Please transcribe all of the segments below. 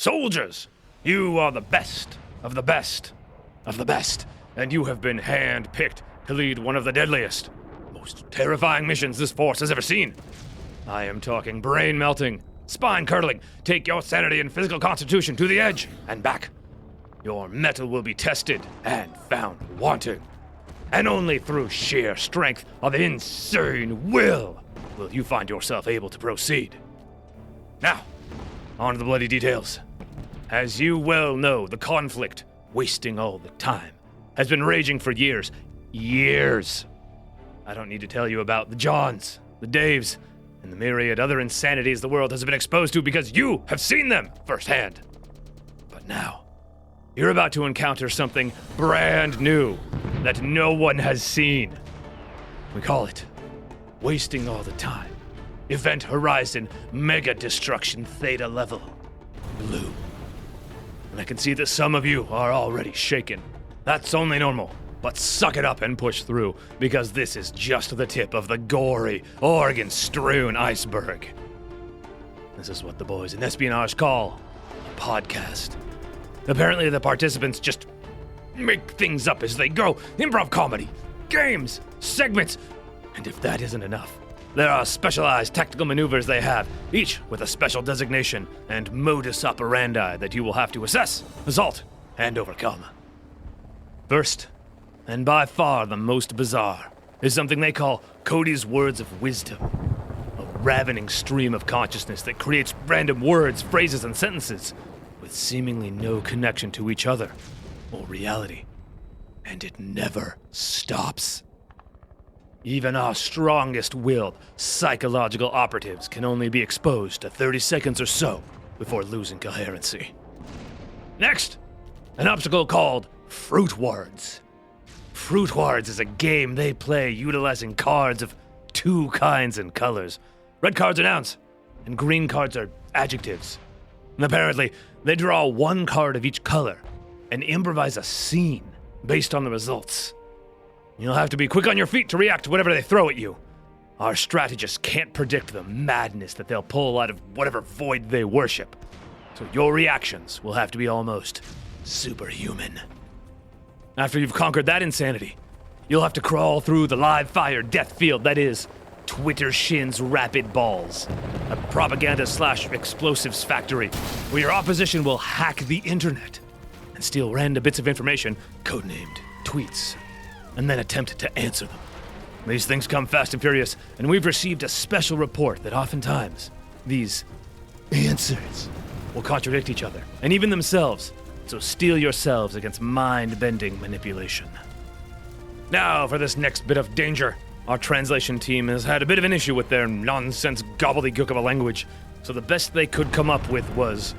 Soldiers, you are the best of the best of the best, and you have been hand-picked to lead one of the deadliest, most terrifying missions this force has ever seen. I am talking brain-melting, spine-curdling, take your sanity and physical constitution to the edge and back. Your mettle will be tested and found wanting. And only through sheer strength of insane will you find yourself able to proceed. Now, on to the bloody details. As you well know, the conflict, wasting all the time, has been raging for years. Years. I don't need to tell you about the Johns, the Daves, and the myriad other insanities the world has been exposed to because you have seen them firsthand. But now, you're about to encounter something brand new that no one has seen. We call it wasting all the time. Event Horizon Mega Destruction Theta Level Blue. And I can see that some of you are already shaken. That's only normal, but suck it up and push through, because this is just the tip of the gory, organ-strewn iceberg. This is what the boys in espionage call a podcast. Apparently the participants just make things up as they go. Improv comedy, games, segments, and if that isn't enough, there are specialized tactical maneuvers they have, each with a special designation and modus operandi that you will have to assess, assault, and overcome. First, and by far the most bizarre, is something they call Cody's Words of Wisdom. A ravening stream of consciousness that creates random words, phrases, and sentences with seemingly no connection to each other or reality. And it never stops. Even our strongest-willed psychological operatives can only be exposed to 30 seconds or so before losing coherency. Next, an obstacle called Fruit Words. Fruit Words is a game they play utilizing cards of two kinds and colors. Red cards are nouns, and green cards are adjectives. And apparently, they draw one card of each color and improvise a scene based on the results. You'll have to be quick on your feet to react to whatever they throw at you. Our strategists can't predict the madness that they'll pull out of whatever void they worship. So your reactions will have to be almost superhuman. After you've conquered that insanity, you'll have to crawl through the live-fire death field that is Twitter Shin's Rapid Balls, a propaganda/explosives factory where your opposition will hack the internet and steal random bits of information, codenamed tweets, and then attempt to answer them. These things come fast and furious, and we've received a special report that oftentimes these answers will contradict each other, and even themselves, so steel yourselves against mind-bending manipulation. Now for this next bit of danger. Our translation team has had a bit of an issue with their nonsense gobbledygook of a language, so the best they could come up with was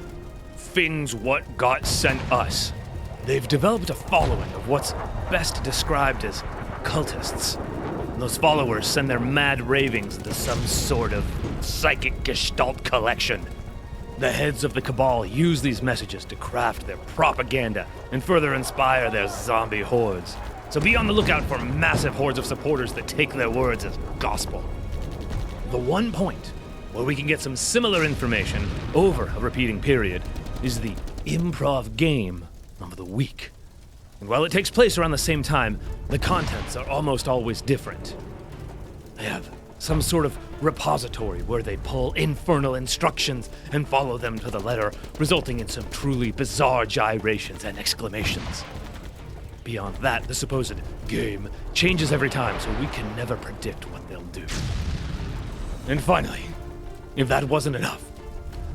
things what got sent us. They've developed a following of what's best described as cultists. And those followers send their mad ravings into some sort of psychic gestalt collection. The heads of the cabal use these messages to craft their propaganda and further inspire their zombie hordes. So be on the lookout for massive hordes of supporters that take their words as gospel. The one point where we can get some similar information over a repeating period is the improv game of the week. And while it takes place around the same time, the contents are almost always different. They have some sort of repository where they pull infernal instructions and follow them to the letter, resulting in some truly bizarre gyrations and exclamations. Beyond that, the supposed game changes every time, so we can never predict what they'll do. And finally, if that wasn't enough,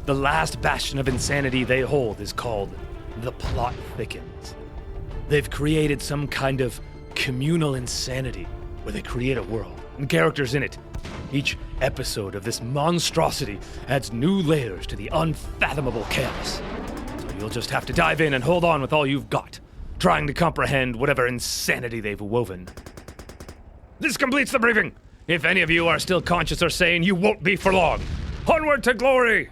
the last bastion of insanity they hold is called The Plot Thickens. They've created some kind of communal insanity where they create a world and characters in it. Each episode of this monstrosity adds new layers to the unfathomable chaos. So you'll just have to dive in and hold on with all you've got, trying to comprehend whatever insanity they've woven. This completes the briefing. If any of you are still conscious or sane, you won't be for long. Onward to glory!